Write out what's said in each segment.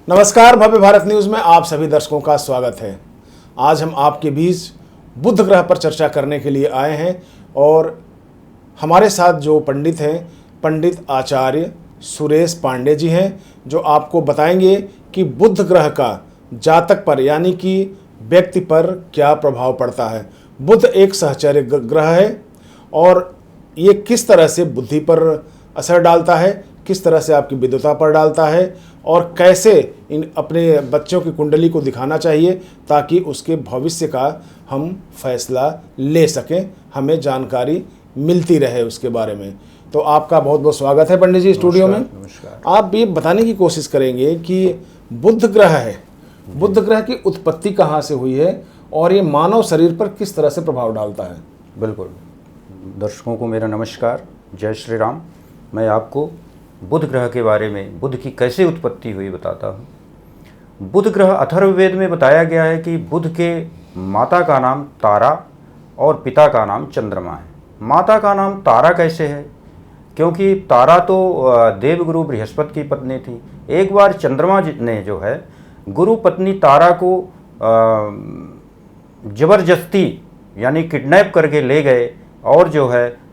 नमस्कार, भव्य भारत न्यूज़ में आप सभी दर्शकों का स्वागत है। आज हम आपके बीच बुध ग्रह पर चर्चा करने के लिए आए हैं और हमारे साथ जो पंडित हैं, पंडित आचार्य सुरेश पांडे जी हैं, जो आपको बताएंगे कि बुध ग्रह का जातक पर यानी कि व्यक्ति पर क्या प्रभाव पड़ता है। बुध एक सहचर्य ग्रह है और ये किस तरह से बुद्धि पर असर डालता है, किस तरह से आपकी विद्वता पर डालता है और कैसे इन अपने बच्चों की कुंडली को दिखाना चाहिए ताकि उसके भविष्य का हम फैसला ले सकें, हमें जानकारी मिलती रहे उसके बारे में। तो आपका बहुत बहुत स्वागत है पंडित जी स्टूडियो में। नमस्कार। आप ये बताने की कोशिश करेंगे कि बुध ग्रह है, बुध ग्रह की उत्पत्ति कहाँ से हुई है और ये मानव शरीर पर किस तरह से प्रभाव डालता है। बिल्कुल, दर्शकों को मेरा नमस्कार, जय श्री राम। मैं आपको बुध ग्रह के बारे में, बुध की कैसे उत्पत्ति हुई बताता हूँ। बुध ग्रह अथर्ववेद में बताया गया है कि बुध के माता का नाम तारा और पिता का नाम चंद्रमा है। माता का नाम तारा कैसे है? क्योंकि तारा तो देवगुरु बृहस्पति की पत्नी थी। एक बार चंद्रमा ने जो है गुरु पत्नी तारा को जबरदस्ती यानी किडनैप करके ले गए और जो है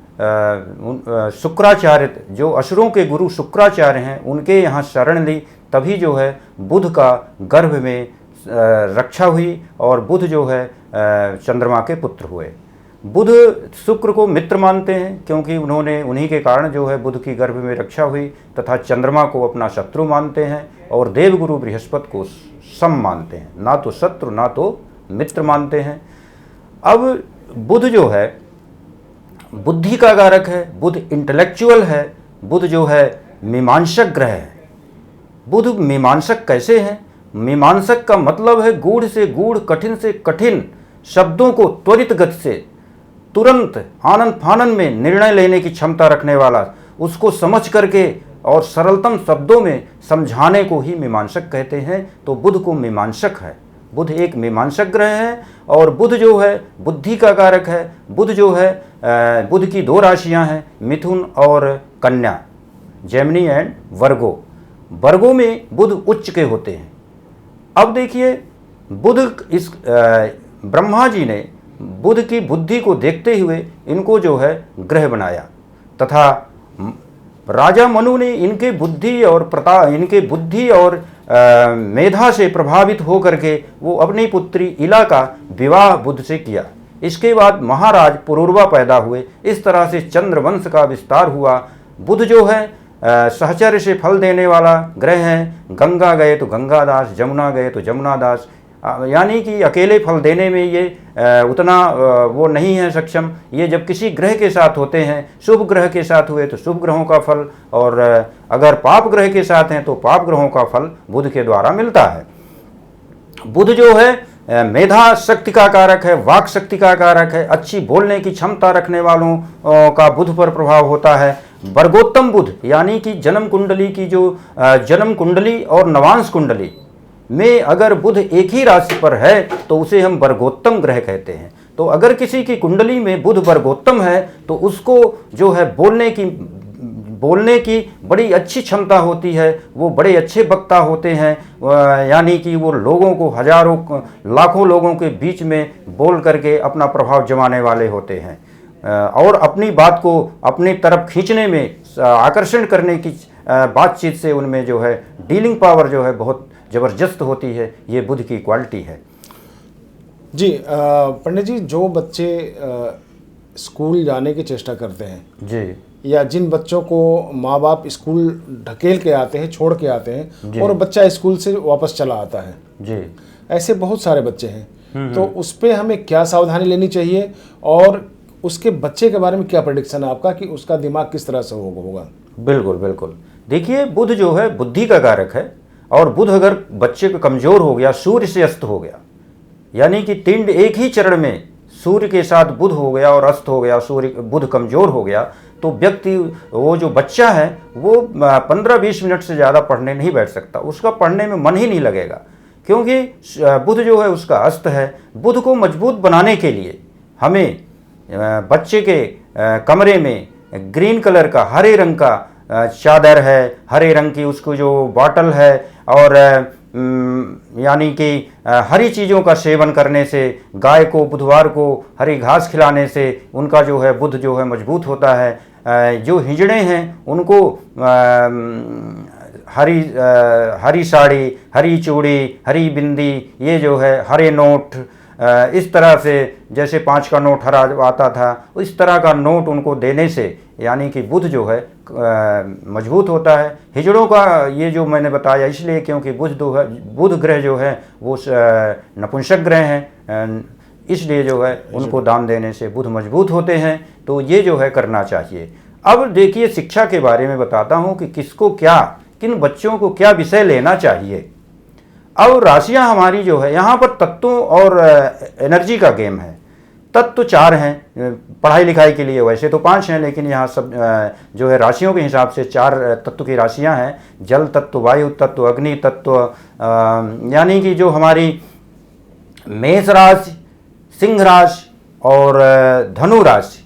शुक्राचार्य, जो असुरों के गुरु शुक्राचार्य हैं, उनके यहाँ शरण ली। तभी जो है बुध का गर्भ में रक्षा हुई और बुध जो है चंद्रमा के पुत्र हुए। बुध शुक्र को मित्र मानते हैं क्योंकि उन्हीं के कारण जो है बुध की गर्भ में रक्षा हुई, तथा चंद्रमा को अपना शत्रु मानते हैं और देवगुरु बृहस्पति को सम मानते हैं, ना तो शत्रु ना तो मित्र मानते हैं। अब बुध जो है बुद्धि का कारक है, बुध इंटेलेक्चुअल है, बुध जो है मीमांसक ग्रह है। बुध मीमांसक कैसे है? मीमांसक का मतलब है गूढ़ से गूढ़, कठिन से कठिन शब्दों को त्वरित गति से तुरंत आनन फानन में निर्णय लेने की क्षमता रखने वाला, उसको समझ करके और सरलतम शब्दों में समझाने को ही मीमांसक कहते हैं। तो बुध को मीमांसक है, बुध एक मीमांसक ग्रह है। और बुध जो है बुद्धि का कारक है। बुध जो है बुध की दो राशियां हैं, मिथुन और कन्या, जेमिनी एंड वर्गो। वर्गो में बुध उच्च के होते हैं। अब देखिए, बुध इस ब्रह्मा जी ने बुध की बुद्धि को देखते हुए इनको जो है ग्रह बनाया, तथा राजा मनु ने इनके बुद्धि और मेधा से प्रभावित होकर के वो अपनी पुत्री इला का विवाह बुध से किया। इसके बाद महाराज पुरूरवा पैदा हुए। इस तरह से चंद्रवंश का विस्तार हुआ। बुध जो है सहचर्य से फल देने वाला ग्रह है। गंगा गए तो गंगादास, जमुना गए तो जमुनादास, यानी कि अकेले फल देने में ये उतना वो नहीं है सक्षम। ये जब किसी ग्रह के साथ होते हैं, शुभ ग्रह के साथ हुए तो शुभ ग्रहों का फल, और अगर पाप ग्रह के साथ हैं तो पाप ग्रहों का फल बुध के द्वारा मिलता है। बुध जो है मेधा शक्ति का कारक है, वाक शक्ति का कारक है। अच्छी बोलने की क्षमता रखने वालों का बुध पर प्रभाव होता है। वर्गोत्तम बुध यानी कि जन्म कुंडली की जो जन्म कुंडली और नवांश कुंडली में अगर बुध एक ही राशि पर है तो उसे हम वर्गोत्तम ग्रह कहते हैं। तो अगर किसी की कुंडली में बुध वर्गोत्तम है तो उसको जो है बोलने की बड़ी अच्छी क्षमता होती है, वो बड़े अच्छे वक्ता होते हैं, यानी कि वो लोगों को हजारों लाखों लोगों के बीच में बोल करके अपना प्रभाव जमाने वाले होते हैं और अपनी बात को अपनी तरफ खींचने में, आकर्षण करने की बातचीत से उनमें जो है डीलिंग पावर जो है बहुत ज़बरदस्त होती है। ये बुध की क्वालिटी है जी। पंडित जी, जो बच्चे स्कूल जाने की चेष्टा करते हैं जी, या जिन बच्चों को माँ बाप स्कूल ढकेल के आते हैं, छोड़ के आते हैं और बच्चा स्कूल से वापस चला आता है जी, ऐसे बहुत सारे बच्चे हैं, तो उस पर हमें क्या सावधानी लेनी चाहिए और उसके बच्चे के बारे में क्या प्रेडिक्शन है आपका कि उसका दिमाग किस तरह से होगा? बिल्कुल बिल्कुल। देखिए, बुध जो है बुद्धि का कारक है और बुध अगर बच्चे को कमजोर हो गया, सूर्य से अस्त हो गया, यानी कि तिंड एक ही चरण में सूर्य के साथ बुध हो गया और अस्त हो गया, बुध कमजोर हो गया, तो व्यक्ति, वो जो बच्चा है वो 15-20 मिनट से ज़्यादा पढ़ने नहीं बैठ सकता। उसका पढ़ने में मन ही नहीं लगेगा क्योंकि बुध जो है उसका अस्त है। बुध को मजबूत बनाने के लिए हमें बच्चे के कमरे में ग्रीन कलर का, हरे रंग का चादर है, हरे रंग की उसको जो बॉटल है, और यानी कि हरी चीज़ों का सेवन करने से, गाय को बुधवार को हरी घास खिलाने से उनका जो है बुध जो है मजबूत होता है। जो हिजड़े हैं उनको हरी साड़ी, हरी चूड़ी, हरी बिंदी, ये जो है हरे नोट, इस तरह से जैसे 5 का नोट हरा आता था इस तरह का नोट उनको देने से यानी कि बुध जो है मजबूत होता है। हिजड़ों का ये जो मैंने बताया इसलिए क्योंकि बुध ग्रह जो है वो नपुंसक ग्रह हैं, इसलिए जो है उनको दान देने से बुध मजबूत होते हैं। तो ये जो है करना चाहिए। अब देखिए शिक्षा के बारे में बताता हूँ कि किसको क्या, किन बच्चों को क्या विषय लेना चाहिए। अब राशियां हमारी जो है यहाँ पर तत्वों और एनर्जी का गेम है। तत्व 4 हैं पढ़ाई लिखाई के लिए, वैसे तो 5 हैं लेकिन यहाँ सब जो है राशियों के हिसाब से 4 तत्व की राशियां हैं। जल तत्व, वायु तत्व, अग्नि तत्व, यानी कि जो हमारी मेष राशि, सिंह राशि और धनु राशि।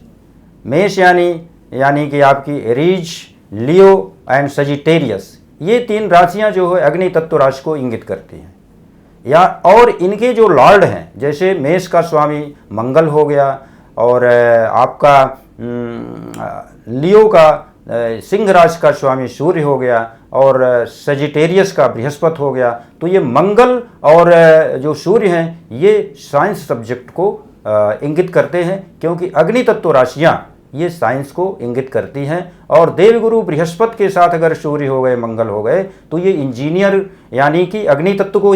मेष यानी कि आपकी एरीज, लियो एंड सजिटेरियस, ये 3 राशियां जो है अग्नि तत्व राशि को इंगित करती हैं। या और इनके जो लॉर्ड हैं, जैसे मेष का स्वामी मंगल हो गया और आपका लियो का सिंह राशि का स्वामी सूर्य हो गया और सजिटेरियस का बृहस्पति हो गया। तो ये मंगल और जो सूर्य हैं ये साइंस सब्जेक्ट को इंगित करते हैं, क्योंकि अग्नि तत्व राशियां ये साइंस को इंगित करती हैं। और देवगुरु बृहस्पति के साथ अगर सूर्य हो गए, मंगल हो गए, तो ये इंजीनियर यानी कि अग्नि तत्व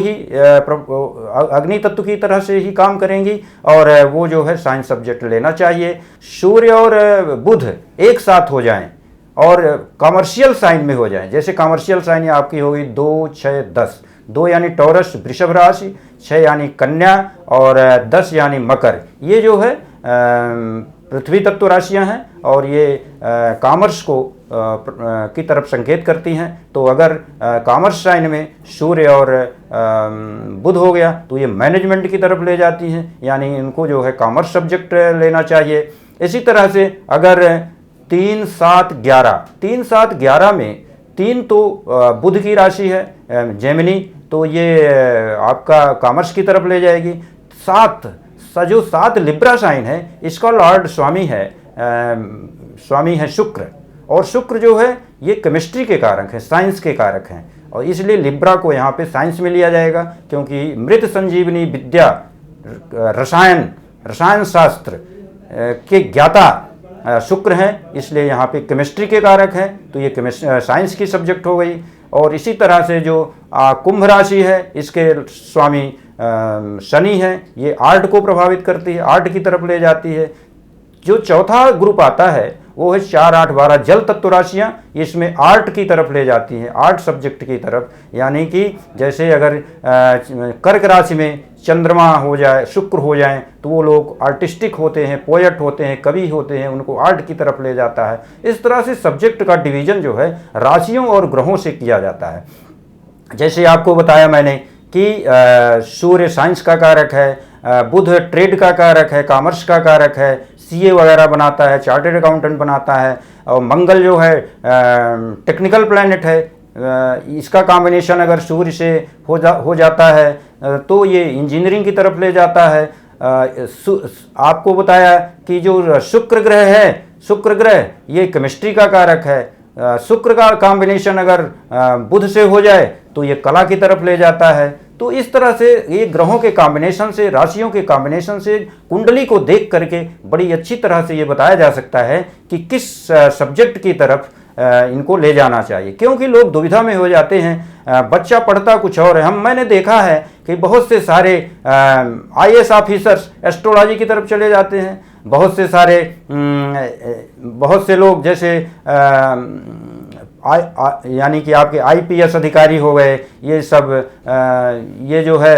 की तरह से ही काम करेंगी और वो जो है साइंस सब्जेक्ट लेना चाहिए। सूर्य और बुध एक साथ हो जाएं और कमर्शियल साइन में हो जाएं, जैसे कमर्शियल साइन आपकी होगी 2, 6, 10। 2 यानी टॉरस वृषभ राशि, 6 यानी कन्या और 10 यानी मकर। ये जो है पृथ्वी तत्व राशियां हैं और ये कॉमर्स को की तरफ संकेत करती हैं। तो अगर कॉमर्स साइन में सूर्य और बुध हो गया तो ये मैनेजमेंट की तरफ ले जाती हैं, यानी इनको जो है कॉमर्स सब्जेक्ट लेना चाहिए। इसी तरह से अगर 3, 7, 11 में 3 तो बुध की राशि है जेमिनी, तो ये आपका कॉमर्स की तरफ ले जाएगी। 7 लिब्रा साइन है, इसका लॉर्ड स्वामी है शुक्र, और शुक्र जो है ये केमिस्ट्री के कारक है, साइंस के कारक हैं, और इसलिए लिब्रा को यहाँ पे साइंस में लिया जाएगा, क्योंकि मृत संजीवनी विद्या रसायन शास्त्र के ज्ञाता शुक्र हैं, इसलिए यहाँ पे केमिस्ट्री के कारक हैं, तो ये साइंस की सब्जेक्ट हो गई। और इसी तरह से जो कुंभ राशि है इसके स्वामी शनि है, ये आर्ट को प्रभावित करती है, आर्ट की तरफ ले जाती है। जो चौथा ग्रुप आता है वो है 4, 8, 12 जल तत्व राशियाँ, इसमें आर्ट की तरफ ले जाती हैं, आर्ट सब्जेक्ट की तरफ। यानी कि जैसे अगर कर्क राशि में चंद्रमा हो जाए, शुक्र हो जाए, तो वो लोग आर्टिस्टिक होते हैं, पोएट होते हैं, कवि होते हैं, उनको आर्ट की तरफ ले जाता है। इस तरह से सब्जेक्ट का डिवीजन जो है राशियों और ग्रहों से किया जाता है। जैसे आपको बताया मैंने कि सूर्य साइंस का कारक है, बुध ट्रेड का कारक है, कॉमर्स का कारक है, सीए वगैरह बनाता है, चार्टर्ड अकाउंटेंट बनाता है, और मंगल जो है टेक्निकल प्लैनेट है, इसका कॉम्बिनेशन अगर सूर्य से हो जाता है तो ये इंजीनियरिंग की तरफ ले जाता है। आपको बताया कि जो शुक्र ग्रह है, शुक्र ग्रह ये केमिस्ट्री का कारक है, शुक्र का कॉम्बिनेशन अगर बुध से हो जाए तो ये कला की तरफ ले जाता है। तो इस तरह से ये ग्रहों के कॉम्बिनेशन से, राशियों के कॉम्बिनेशन से, कुंडली को देख करके बड़ी अच्छी तरह से ये बताया जा सकता है कि किस सब्जेक्ट की तरफ इनको ले जाना चाहिए, क्योंकि लोग दुविधा में हो जाते हैं। बच्चा पढ़ता कुछ और है। मैंने देखा है कि बहुत से सारे आईएएस ऑफिसर्स एस्ट्रोलॉजी की तरफ चले जाते हैं, बहुत से लोग जैसे यानी कि आपके आईपीएस अधिकारी हो गए, ये सब ये जो है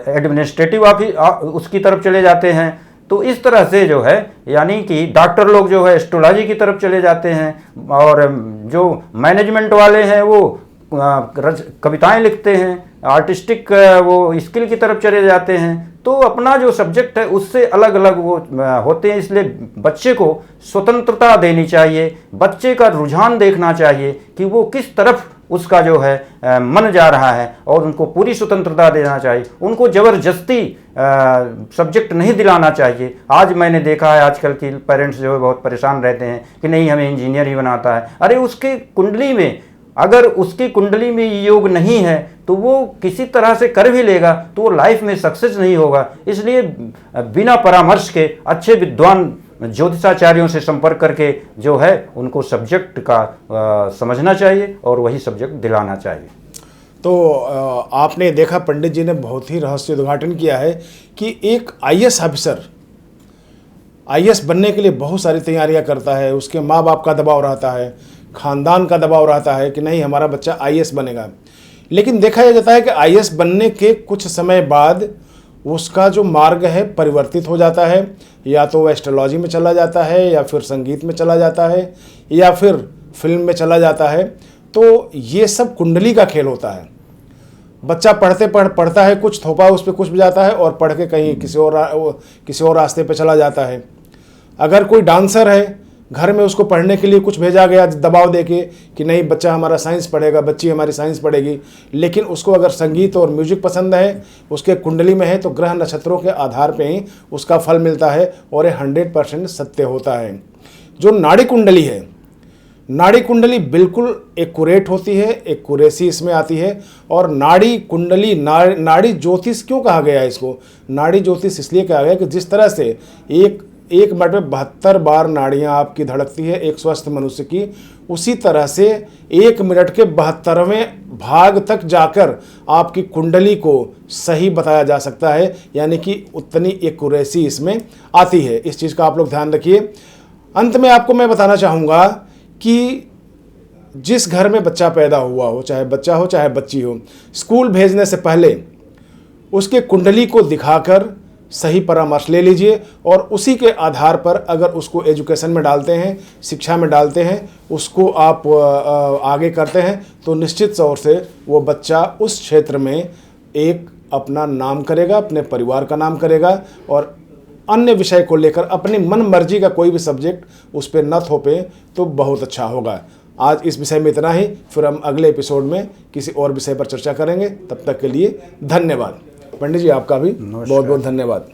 एडमिनिस्ट्रेटिव ऑफिस उसकी तरफ चले जाते हैं। तो इस तरह से जो है यानी कि डॉक्टर लोग जो है एस्ट्रोलॉजी की तरफ चले जाते हैं, और जो मैनेजमेंट वाले हैं वो कविताएं लिखते हैं, आर्टिस्टिक वो स्किल की तरफ चले जाते हैं, तो अपना जो सब्जेक्ट है उससे अलग अलग वो होते हैं। इसलिए बच्चे को स्वतंत्रता देनी चाहिए, बच्चे का रुझान देखना चाहिए कि वो किस तरफ उसका जो है मन जा रहा है, और उनको पूरी स्वतंत्रता देना चाहिए। उनको ज़बरदस्ती सब्जेक्ट नहीं दिलाना चाहिए। आज मैंने देखा है आजकल की पेरेंट्स जो है बहुत परेशान रहते हैं कि नहीं हमें इंजीनियर ही बनाता है। अरे उसके कुंडली में, अगर उसकी कुंडली में योग नहीं है तो वो किसी तरह से कर भी लेगा तो वो लाइफ में सक्सेस नहीं होगा। इसलिए बिना परामर्श के अच्छे विद्वान ज्योतिषाचार्यों से संपर्क करके जो है उनको सब्जेक्ट का समझना चाहिए और वही सब्जेक्ट दिलाना चाहिए। तो आपने देखा पंडित जी ने बहुत ही रहस्य उद्घाटन किया है कि एक आईएएस ऑफिसर आईएएस बनने के लिए बहुत सारी तैयारियां करता है। उसके माँ बाप का दबाव रहता है, खानदान का दबाव रहता है कि नहीं हमारा बच्चा आईएएस बनेगा। लेकिन देखा यह जाता है कि आईएएस बनने के कुछ समय बाद उसका जो मार्ग है परिवर्तित हो जाता है, या तो वह एस्ट्रोलॉजी में चला जाता है, या फिर संगीत में चला जाता है, या फिर फिल्म में चला जाता है। तो ये सब कुंडली का खेल होता है। बच्चा पढ़ता है, कुछ थोपा उस पर कुछ भी जाता है और पढ़ के कहीं किसी और रास्ते पे चला जाता है। अगर कोई डांसर है, घर में उसको पढ़ने के लिए कुछ भेजा गया दबाव देके कि नहीं बच्चा हमारा साइंस पढ़ेगा, बच्ची हमारी साइंस पढ़ेगी, लेकिन उसको अगर संगीत और म्यूजिक पसंद है, उसके कुंडली में है, तो ग्रह नक्षत्रों के आधार पे ही उसका फल मिलता है और ये 100% सत्य होता है। जो नाड़ी कुंडली है, नाड़ी कुंडली बिल्कुल एक्यूरेट होती है, एक्यूरेसी इसमें आती है। और नाड़ी कुंडली नाड़ी ज्योतिष क्यों कहा गया है इसको? नाड़ी ज्योतिष इसलिए कहा गया कि जिस तरह से एक मिनट में 72 बार नाड़ियां आपकी धड़कती है एक स्वस्थ मनुष्य की, उसी तरह से 1 मिनट के 72वें भाग तक जाकर आपकी कुंडली को सही बताया जा सकता है, यानी कि उतनी एक्यूरेसी इसमें आती है। इस चीज़ का आप लोग ध्यान रखिए। अंत में आपको मैं बताना चाहूँगा कि जिस घर में बच्चा पैदा हुआ हो, चाहे बच्चा हो चाहे बच्ची हो, स्कूल भेजने से पहले उसके कुंडली को दिखाकर सही परामर्श ले लीजिए, और उसी के आधार पर अगर उसको एजुकेशन में डालते हैं, शिक्षा में डालते हैं, उसको आप आगे करते हैं, तो निश्चित तौर से वो बच्चा उस क्षेत्र में एक अपना नाम करेगा, अपने परिवार का नाम करेगा, और अन्य विषय को लेकर अपनी मन मर्जी का कोई भी सब्जेक्ट उस पर न थोपे तो बहुत अच्छा होगा। आज इस विषय में इतना ही, फिर हम अगले एपिसोड में किसी और विषय पर चर्चा करेंगे। तब तक के लिए धन्यवाद। पंडित जी आपका भी बहुत बहुत धन्यवाद।